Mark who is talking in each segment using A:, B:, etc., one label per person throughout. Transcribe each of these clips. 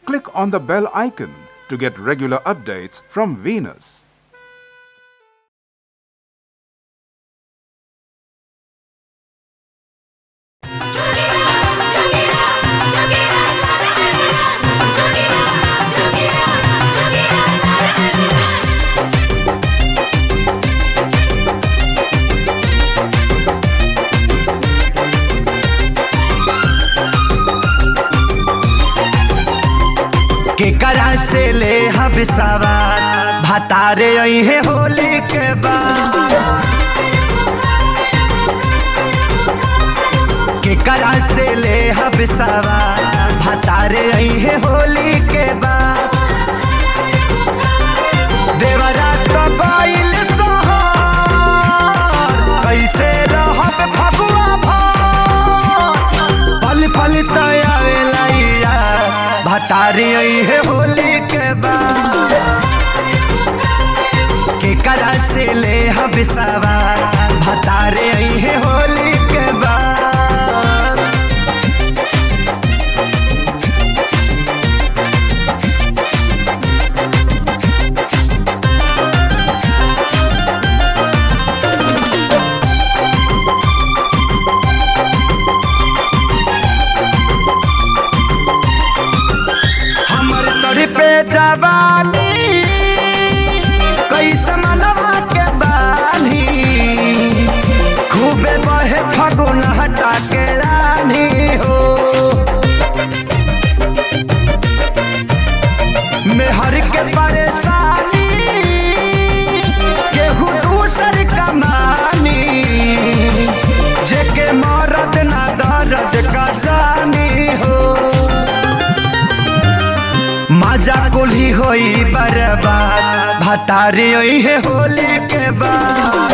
A: click on the bell icon to get regular updates from Venus.
B: केकरा से ले हम सवार भतारे अइहे होली के बाद। केकरा से ले हम सवार भतारे अइहे होली के बाद। देवरा तो गइल सोहर कैसे रहब फगुआ भर। पल पल तयावेला भतारी अइहे होली के बाद। केकरा से ले हम सवार भतारे अइहे होली के बाद। पे जवानी कैसे मनवा के बानी खूबे बहे फगुन हटा के रानी हो। मेहर के परेशानी केहू दूसर कमानी जेके मरद ना दर्द का जानी हो। मजा कुल्ही होई बर्बाद भतारे अइहे होली के बाद।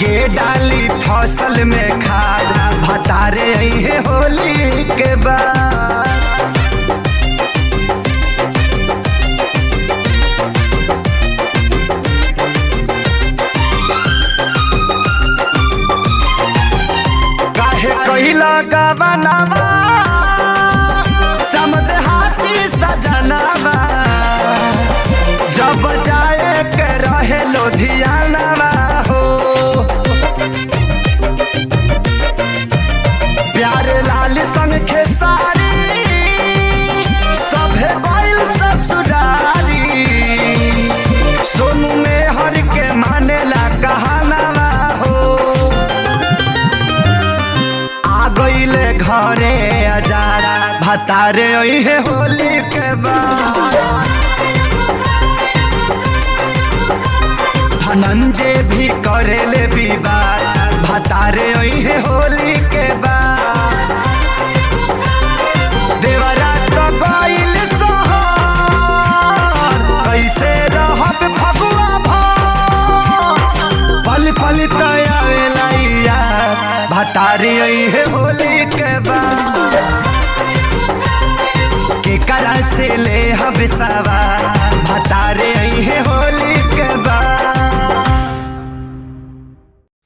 B: के डाली फसल में खाद भतारे अइहे होली के बाद। काहे कहिला गवनावा सजनवा जब जाए के रहे लुधियानवा हो। प्यारे लाल संग खेसारी सभे गइल ससुरारी। सोनू में हर के मानेला कहानवा हो। आ गइले घरे अजारा भतारे अइहे होली के बाद। धनंजय भी करेले विवाद भतारे अइहे होली के बाद। देवरा तो गइल सोहर कैसे रहब फगुआ भर। पल पल तयावेला भतारे अइहे होली के बाद। केकरा से ले हम सवार भतारे अइहे होली के बाद।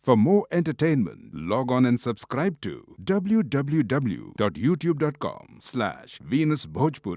A: For more entertainment, log on and subscribe to www.youtube.com/VenusBhojpuri.